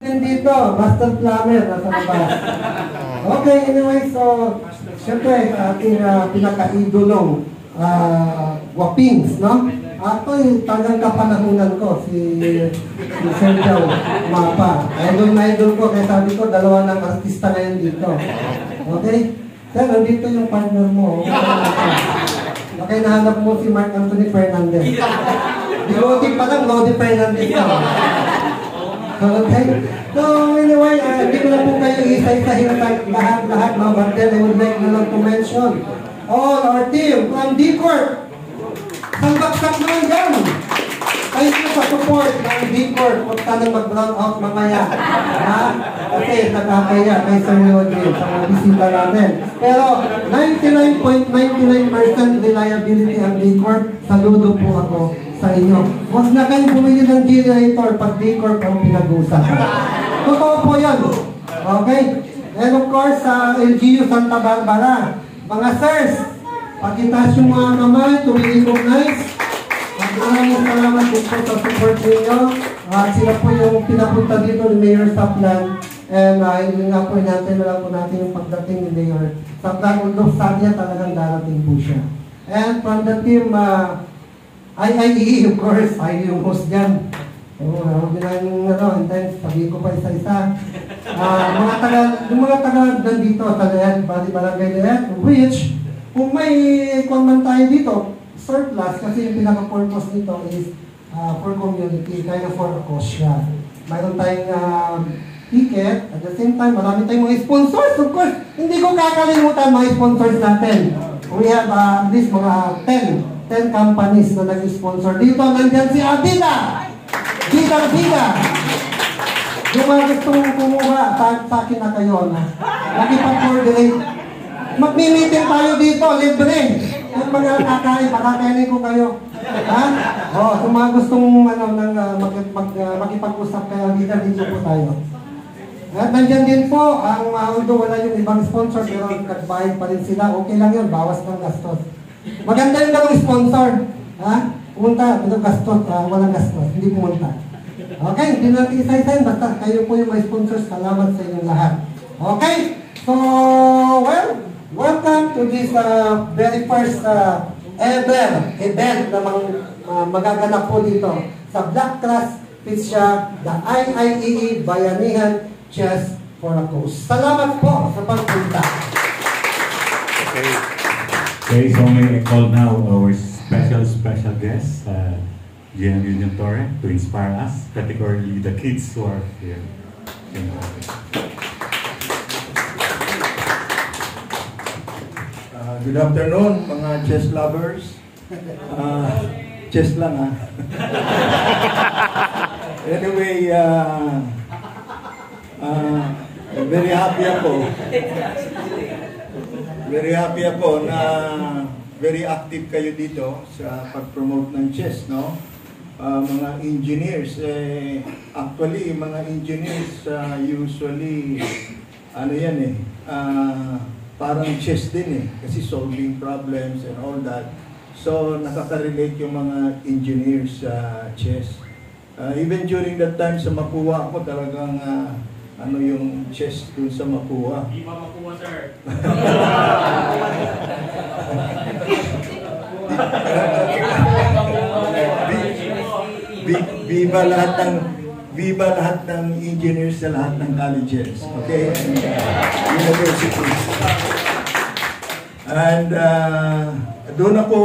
Dito, Master Plumber, nasa labas. Okay, anyway, so, syempre, ating pinaka-idolong Guapings, no? Ako yung talagang kapanahunan ko, si Sergio Mapa. Idol ko, kaya sabi ko, dalawa ng artista ngayon dito. Okay? Sir, nandito yung partner mo. Okay, nahanap mo si Mark Anthony Fernandez. Lodi pa lang, Lodi Fernandez na. Okay? So, anyway, hindi ko na po kayo isa-isahin lahat, no? But then I would like na lang to mention all our team from D-Corp. Sambaksak naman dyan. Thank you sa support ng D-Corp. Huwag tanong mag-brown out mamaya. Ha? Kasi nakakaya kay Sir Leodrin sa mga bisita natin. Pero 99.99% reliability ang D-Corp. Saludo po ako sa inyo. Huwag na kayong bumili ng generator pag D-Corp ang pinag-usapan. Totoo po yan. Okay? And of course, sa LGU Santa Barbara, mga sirs, pakitaas yung mga kamay, tumili-recognize. Maraming salamat din po sa support ninyo. Sila po yung pinapunta dito ni Mayor Saplan. And hindi nga po natin na lang po natin yung pagdating ni Mayor Saplan. Although sa niya talagang darating po siya. And from the team, IIE, of course, ay yung host dyan. Huwag nila yung intense, sabihin ko pa isa-isa. Yung mga taga nandito sa Lehet, Barangay Lehet, which, kung may man tayo dito, surplus, kasi yung pinaka-purpose nito is for community, kaya for a cause siya. Mayroon tayong ticket, at the same time, marami tayong mga sponsors, of course. Hindi ko kakalimutan mga sponsors natin. We have at least mga 10 companies na nag-sponsor dito. Nandyan si Adida! Bida! Yung mga gustong kumuha, sa akin na kayo, nakipag-coordinate. Magmi-meeting tayo dito, libre. Yung mga pakakainin ko kayo. Ha? Kung mga gustong makipag-usap kayo, dito po tayo. At nandyan din po, although wala yung ibang sponsor, pero nagbayad pa rin sila, okay lang yun, bawas ng gastos. Maganda yung dalawang sponsor. Ha? Pumunta, ito gastos, walang gastos, hindi pumunta. Okay, hindi natin isa-isahin, basta kayo po yung may sponsors, salamat sa inyong lahat. Okay? So, well, welcome to this very first ever event na magaganap po dito sa Black Cross Pizza, the IIEE Bayanihan Chess for a Cause. Salamat po sa pagpunta. Okay, so may I call now our special guest, Gian Union Torre, to inspire us, particularly the kids who are here. Good afternoon, mga chess lovers. Chess lang, ha? Anyway, very happy ako na very active kayo dito sa pag-promote ng chess, no? Mga engineers, actually, mga engineers usually, parang chess din kasi solving problems and all that. So, nakaka-relate yung mga engineers sa chess. Even during that time sa Mapua ako, talagang yung chess dun sa Mapua. Di ba Mapua, sir? Viva lahat ng engineers sa lahat ng colleges, okay? And, universities. And doon ako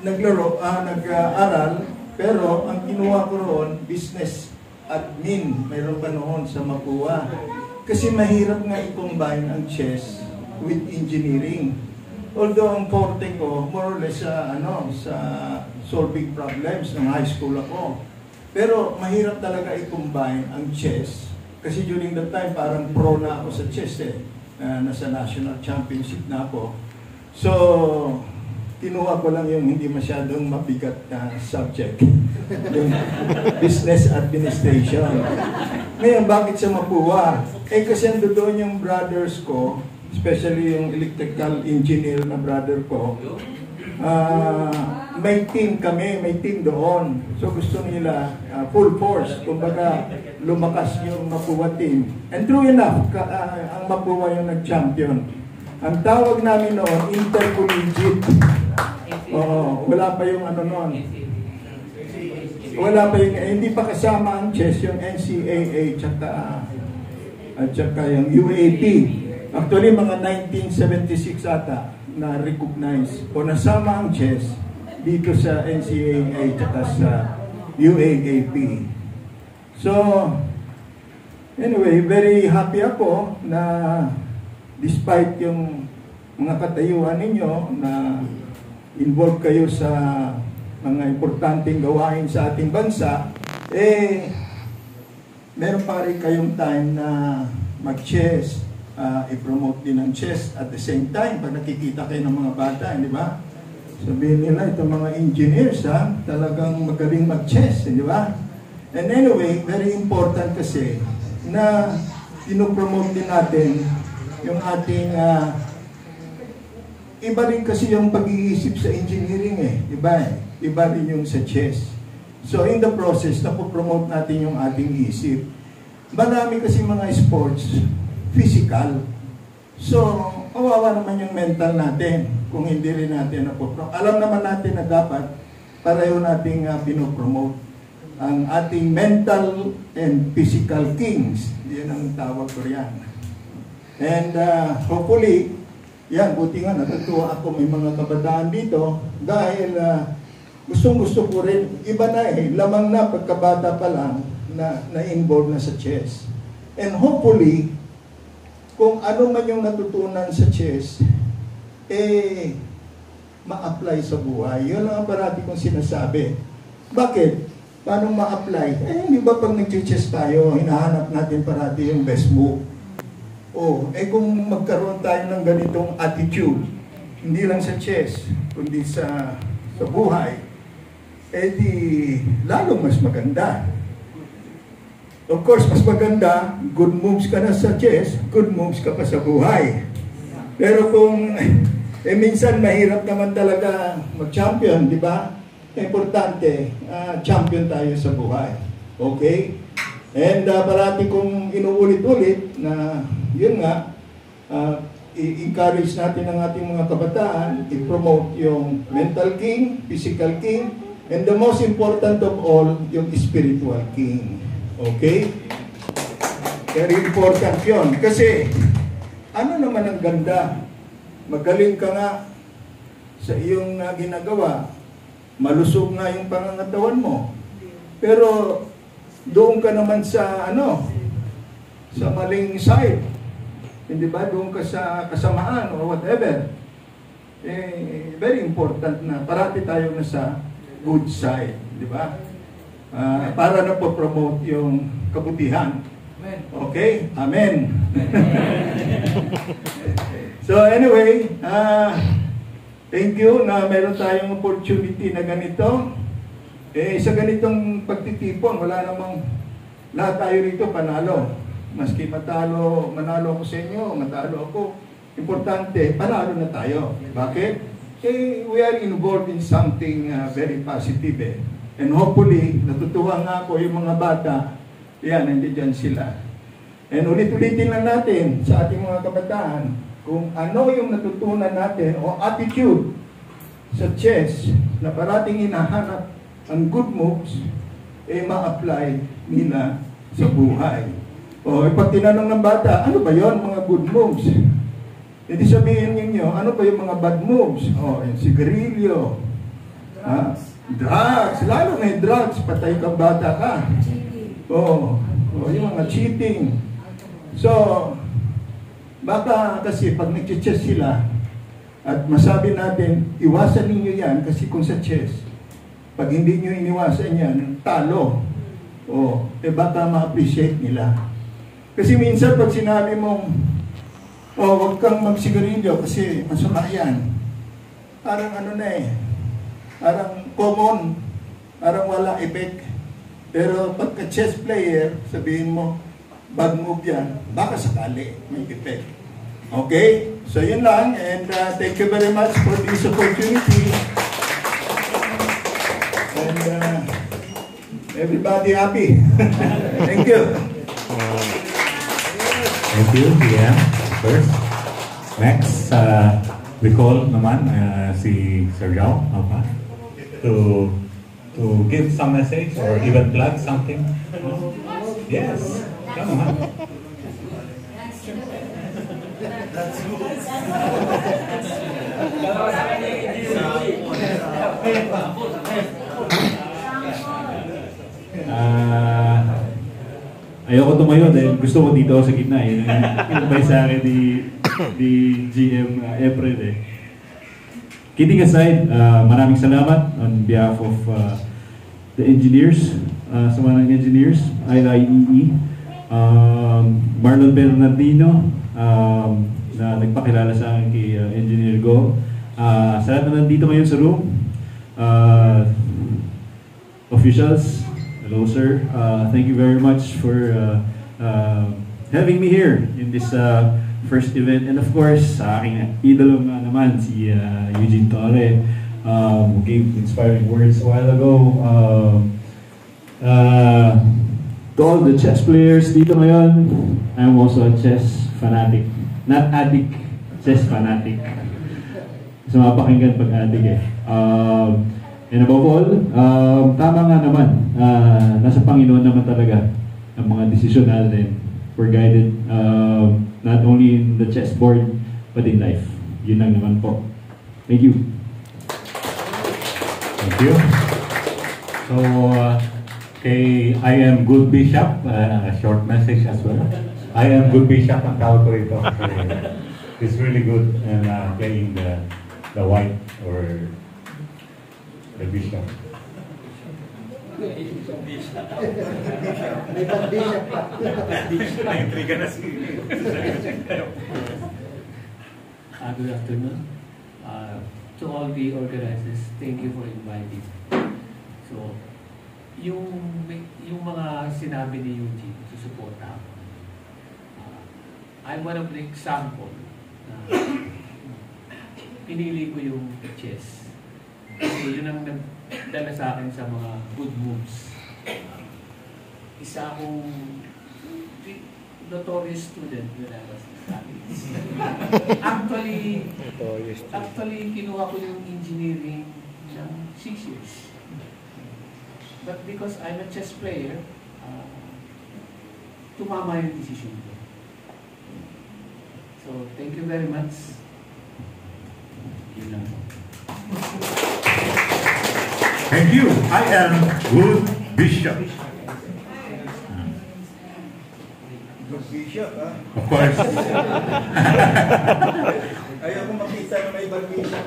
nag-aral, pero ang kinuha ko roon, business admin, mayroon pa noon sa Mapua. Kasi mahirap nga i-combine ang chess with engineering. Although ang forte ko, more or less sa solving problems ng high school ako. Pero mahirap talaga i-combine ang chess. Kasi during that time, parang pro na ako sa chess nasa national championship na ako. So, kinuha ko lang yung hindi masyadong mabigat na subject. Yung business administration. Ngayon, bakit sa Mapua? Kasi ando doon yung brothers ko, especially yung electrical engineer na brother ko, may team kami, may team doon. So gusto nila full force. Kumbaga, lumakas yung Mapua team. And true enough, ang Mapua yung nag-champion. Ang tawag namin noon, intercollegiate. Wala pa yung ano noon. Wala pa yung, hindi pa kasama ang chess, yung NCAA, at saka yung UAP. Actually, mga 1976 ata na recognize o nasama ang chess dito sa NCAA at sa UAAP. So, anyway, very happy ako na despite yung mga katayuan ninyo na involved kayo sa mga importanteng gawain sa ating bansa, meron pa rin kayong time na mag-chess, i-promote din ang chess at the same time pag nakikita kayo ng mga bata, di ba? Sabihin nila, itong mga engineers, talagang magaling mag-chess, di ba? And anyway, very important kasi na pinopromote din natin yung ating iba rin kasi yung pag-iisip sa engineering iba rin yung sa chess. So in the process, napopromote natin yung ating isip. Marami kasi mga sports, physical. So, kawawa naman yung mental natin kung hindi rin natin napopromote. Alam naman natin na dapat pareho nating pinopromote ang ating mental and physical kings. Yan ang tawag ko yan. And hopefully, yan, buti nga natutuwa ako may mga kabataan dito dahil gustong-gusto ko rin, iba na lamang na pagkabata pa lang na-involve na sa chess. And hopefully, kung ano man yung natutunan sa chess, ma-apply sa buhay. Yun lang ang parati kong sinasabi. Bakit? Paano ma-apply? Hindi ba pag nag-chess tayo, hinahanap natin parati yung best move? Kung magkaroon tayo ng ganitong attitude, hindi lang sa chess, kundi sa buhay, di lalong mas maganda. Of course, mas maganda, good moves ka na sa chess, good moves ka pa sa buhay. Pero kung, minsan mahirap naman talaga mag-champion, di ba? Importante, champion tayo sa buhay. Okay? And parati kong inuulit-ulit na yun nga, i-encourage natin ang ating mga kabataan, i-promote yung mental king, physical king, and the most important of all, yung spiritual king. Okay? Very important yun. Kasi, ano naman ang ganda? Magaling ka nga sa iyong ginagawa. Malusog nga yung pangangatawan mo. Pero, doon ka naman sa, sa maling side. Hindi ba? Doon ka sa kasamaan or whatever. Very important na parati tayo na sa good side. Di ba? Para na po promote yung kabutihan. Okay? Amen. So anyway, thank you na meron tayong opportunity na ganito. Sa ganitong pagtitipon, wala namang lahat tayo rito panalo. Maski manalo ako sa inyo, matalo ako. Importante, panalo na tayo. Bakit? We are involved in something very positive. And hopefully, natutuwa nga ako yung mga bata, yan, nandiyan sila. And ulit-ulitin lang natin sa ating mga kabataan kung ano yung natutunan natin o attitude sa chess na parating hinahanap ang good moves, ma-apply nila sa buhay. Pag tinanong ng bata, ano ba yon mga good moves? Hindi sabihin ninyo, ano ba yung mga bad moves? Yung sigarilyo, drugs, lalo na yung drugs, patay kang bata ka. Yung mga cheating. So, baka kasi pag nag-chess sila, at masabi natin, iwasan ninyo yan kasi kung sa chess, pag hindi nyo iniwasan yan, talo. Baka ma-appreciate nila. Kasi minsan pag sinabi mong, huwag kang magsigarilyo kasi masama yan. Parang parang common, parang wala effect. Pero pagka chess player, sabihin mo, bad move yan, baka sakali may effect. Okay? So yun lang, and thank you very much for this opportunity. And Everybody happy. Thank you. Thank you, GM. First. Next, we call naman si Sir Jao to give some message or even plug something. Yes, come on. Ayoko tumayo dahil gusto ko dito ako sa gitna eh. Inabay sa akin ni GM April eh. Kidding aside, maraming salamat on behalf of the engineers, sa mga engineers, IIEE, Marlon Bernardino, na nagpakilala sa akin kay Engineer Go. Sa lahat na nandito ngayon sa room, officials, hello sir, thank you very much for having me here in this first event. And of course, sa aking idolo nga naman, si Eugene Torre, who gave inspiring words a while ago. To all the chess players dito ngayon, I'm also a chess fanatic. Not addict, chess fanatic. Gusto mapakinggan pag addict eh. And above all, tama nga naman, nasa Panginoon naman talaga ang mga desisyon natin. We're guided not only in the chessboard, but in life. Yun lang naman po. Thank you. Thank you. So, kay I am Good Bishop, a short message as well. I am Good Bishop ang tawag ko ito. He's really good in playing the white or the bishop. May pag-bishop pa. Naintriga na si Good afternoon. To all the organizers, thank you for inviting. So, yung mga sinabi ni Eugene, susuporta ako. I'm one of the example na pinili ko yung chess. Kasi yun ang nagdala sa akin sa mga good moves. Isa akong notorious student when I was in college. Actually, kinuha ko yung engineering ng 6 years. But because I'm a chess player, tumama yung decision ko. So, thank you very much. Yun lang po. Thank you. I am Good Bishop. Good Bishop, ha? Of course. Ayaw ko makita na may ibang bishop.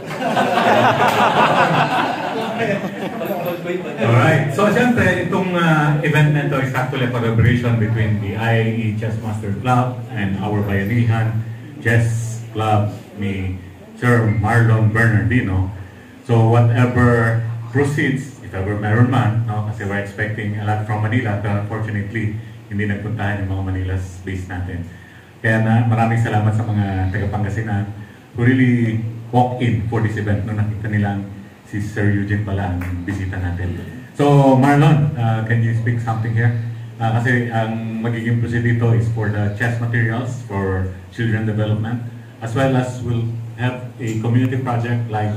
Alright. So, siyempre, itong event na ito is actually a collaboration between the IAE Chess Master Club and our Bayanihan Chess Club ni Sir Marlon Bernardino. So, whatever proceeds, if ever meron man, no? Kasi we're expecting a lot from Manila, but unfortunately, hindi nagpuntahan yung mga Manila's base natin. Kaya maraming salamat sa mga taga-Pangasinan who really walk in for this event nung nakita nilang si Sir Eugene pala ang bisita natin. So, Marlon, can you speak something here? Kasi ang magiging proceed dito is for the chess materials for children development, as well as we'll have a community project like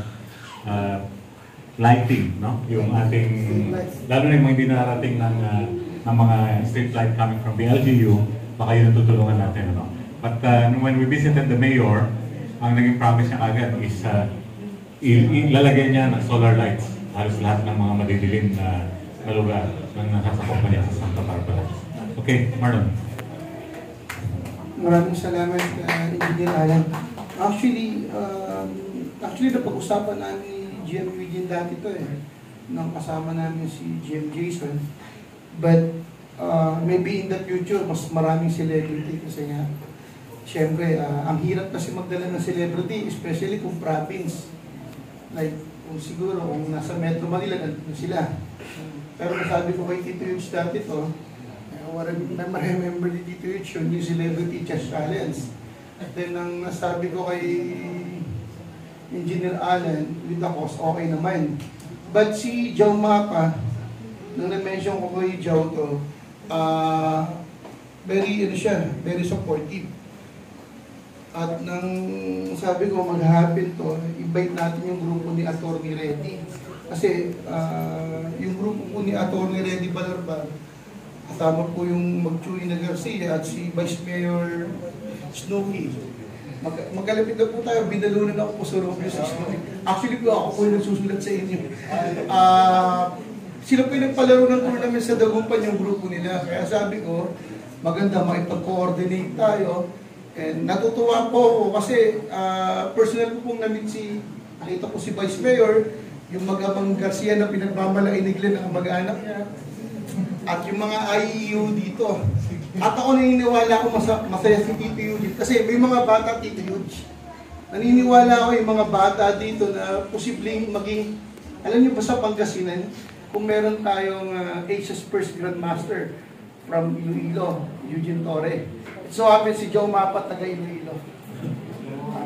lighting, no? Yung ating, lalo na yung mga hindi narating ng mga street light coming from the LGU, baka yun ang tutulungan natin, no? But when we visited the mayor, ang naging promise niya agad is ilalagay niya ng solar lights halos lahat ng mga madidilim na lugar ng nakasakop niya sa Santa Barbara. Okay, Marlon. Maraming salamat, Engineer Alan. Actually, napag-usapan namin ni GM Eugene dati ito nang kasama namin si GM Jason. But maybe in the future, mas maraming celebrity kasi nga, syempre, ang hirap kasi magdala ng celebrity, especially kung province. Like, kung siguro, kung nasa Metro Manila, nandun sila. Pero nasabi ko kay Tito Yuch dati to, remember ni Tito Yuch yung New Celebrity Chess Challenge. At then, ang nasabi ko kay Engineer Alan, with the cost, okay naman. But si Jao Mapa, nung na-mention ko kay Joe to, very supportive. At nang sabi ko mag-happen to, invite natin yung grupo ni Atty. Reddy. Kasi yung grupo po ni Atty. Reddy Balarban, kasama po yung Magchuy na Garcia at si Vice Mayor Snooki. Magkalapit na po tayo, binalunan ako po sa Romeo si Snooki. Actually po ako po yung nagsusulat sa inyo. Sila po yung nagpalaro ng tournament sa Dagupan yung grupo nila. Kaya sabi ko, maganda makipag-coordinate tayo. And natutuwa po ako kasi personal po pong namit nakita ko si Vice Mayor, yung mag-amang Garcia na pinagmamalainig ng mag-anak niya, at yung mga IEU dito. At ako naniniwala ako masaya si Tito Eugene kasi may mga bata Tito Eugene. Naniniwala ako yung mga bata dito na posibleng maging, alam niyo ba sa Pangasinan, kung meron tayong Asia's first Grandmaster from Iloilo, Eugene Torre. It so happens si Joe Mapat, taga Iloilo.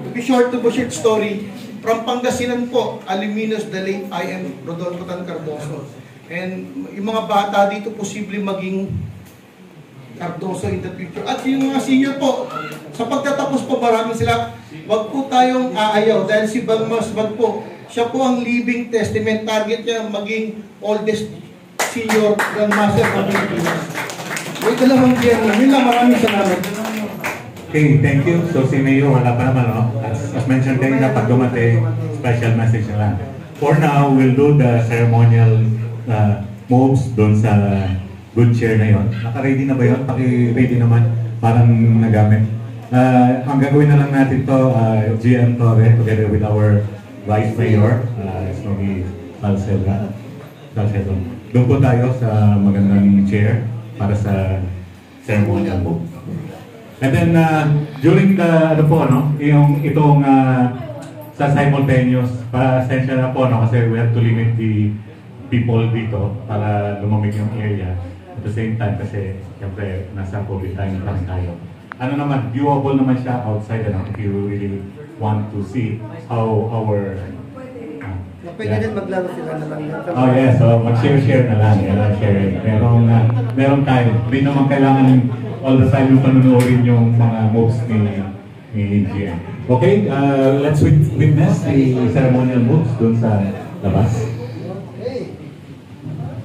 To be short story, from Pangasinan po, Aliminos, the late I.M. Rodolfo Tan Cardoso. And yung mga bata dito posibleng maging Cardoso in the future. At yung mga senior po, sa pagtatapos po marami sila, wag po tayong aayaw dahil si Balmas Bag po, siya po ang living testament, target niya maging oldest senior grandmaster ng Pilipinas. May dalawang diyan lang. Yun lang, maraming salamat. Okay, thank you. So si Mayor, wala pa naman, no? As mentioned kanina, pag dumating, special message na lang. For now, we'll do the ceremonial moves doon sa good chair na yon. Naka-ready na ba yun? Paki-ready naman. Parang nagamit. Ang gagawin na lang natin to, GM Torre, together with our Vice Mayor, Snowy Salcedo. Doon po tayo sa magandang chair para sa ceremonial move. And then, during the, itong sa simultaneous, pasensya na po, no, kasi we have to limit the people dito para lumamig yung area. At the same time, kasi siyempre nasa COVID time lang tayo. Ano naman, viewable naman siya outside, if you really want to see how our... Pwede din maglaro sila na lang. Oh yeah, so mag-share na lang. Share. Meron time. Hindi naman kailangan all the time yung panunuorin yung mga moves ni GM. Okay, let's witness the ceremonial moves dun sa labas.